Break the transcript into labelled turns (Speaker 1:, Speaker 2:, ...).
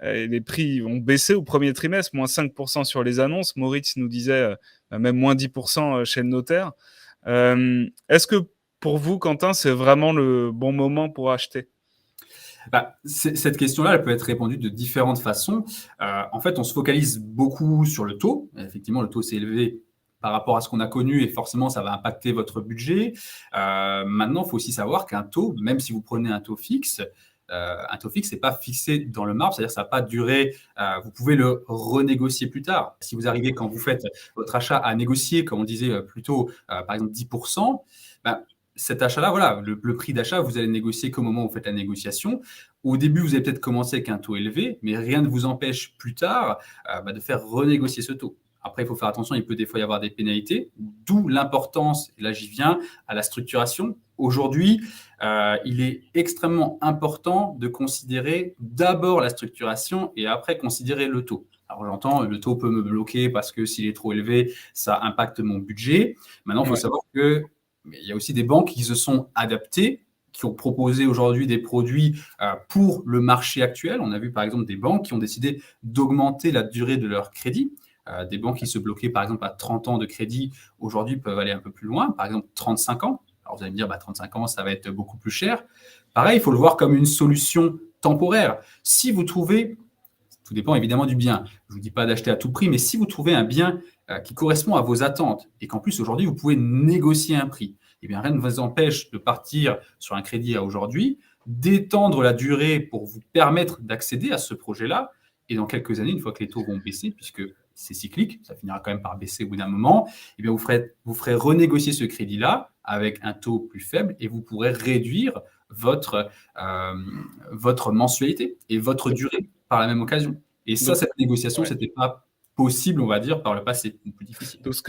Speaker 1: les prix ont baissé au premier trimestre, moins 5% sur les annonces. Moritz nous disait même moins 10% chez le notaire. Est-ce que pour vous, Quentin, c'est vraiment le bon moment pour acheter?
Speaker 2: Cette question-là, elle peut être répondue de différentes façons. En fait, on se focalise beaucoup sur le taux. Effectivement, le taux s'est élevé par rapport à ce qu'on a connu et forcément, ça va impacter votre budget. Maintenant, il faut aussi savoir qu'un taux, même si vous prenez un taux fixe, n'est pas fixé dans le marbre, c'est-à-dire que ça n'a pas duré. Vous pouvez le renégocier plus tard. Si vous arrivez, quand vous faites votre achat, à négocier, comme on disait plutôt, par exemple 10%, cet achat-là, voilà, le prix d'achat, vous allez négocier qu'au moment où vous faites la négociation. Au début, vous allez peut-être commencer avec un taux élevé, mais rien ne vous empêche plus tard de faire renégocier ce taux. Après, il faut faire attention, il peut des fois y avoir des pénalités, d'où l'importance, et là j'y viens, à la structuration. Aujourd'hui, il est extrêmement important de considérer d'abord la structuration et après considérer le taux. Alors j'entends, le taux peut me bloquer parce que s'il est trop élevé, ça impacte mon budget. Maintenant, il faut savoir que il y a aussi des banques qui se sont adaptées, qui ont proposé aujourd'hui des produits pour le marché actuel. On a vu par exemple des banques qui ont décidé d'augmenter la durée de leur crédit. Des banques qui se bloquaient par exemple à 30 ans de crédit, aujourd'hui peuvent aller un peu plus loin, par exemple 35 ans. Alors vous allez me dire, 35 ans, ça va être beaucoup plus cher. Pareil, il faut le voir comme une solution temporaire. Si vous trouvez, tout dépend évidemment du bien, je ne vous dis pas d'acheter à tout prix, mais si vous trouvez un bien qui correspond à vos attentes et qu'en plus aujourd'hui vous pouvez négocier un prix, eh bien rien ne vous empêche de partir sur un crédit à aujourd'hui, d'étendre la durée pour vous permettre d'accéder à ce projet-là. Et dans quelques années, une fois que les taux vont baisser, puisque c'est cyclique, ça finira quand même par baisser au bout d'un moment, eh bien vous ferez renégocier ce crédit-là avec un taux plus faible et vous pourrez réduire votre mensualité et votre durée par la même occasion. Et ça,
Speaker 1: Donc,
Speaker 2: cette négociation,
Speaker 1: ouais.
Speaker 2: ce n'était pas possible, on va dire, par le passé, ou plus difficile.
Speaker 1: Donc, ce que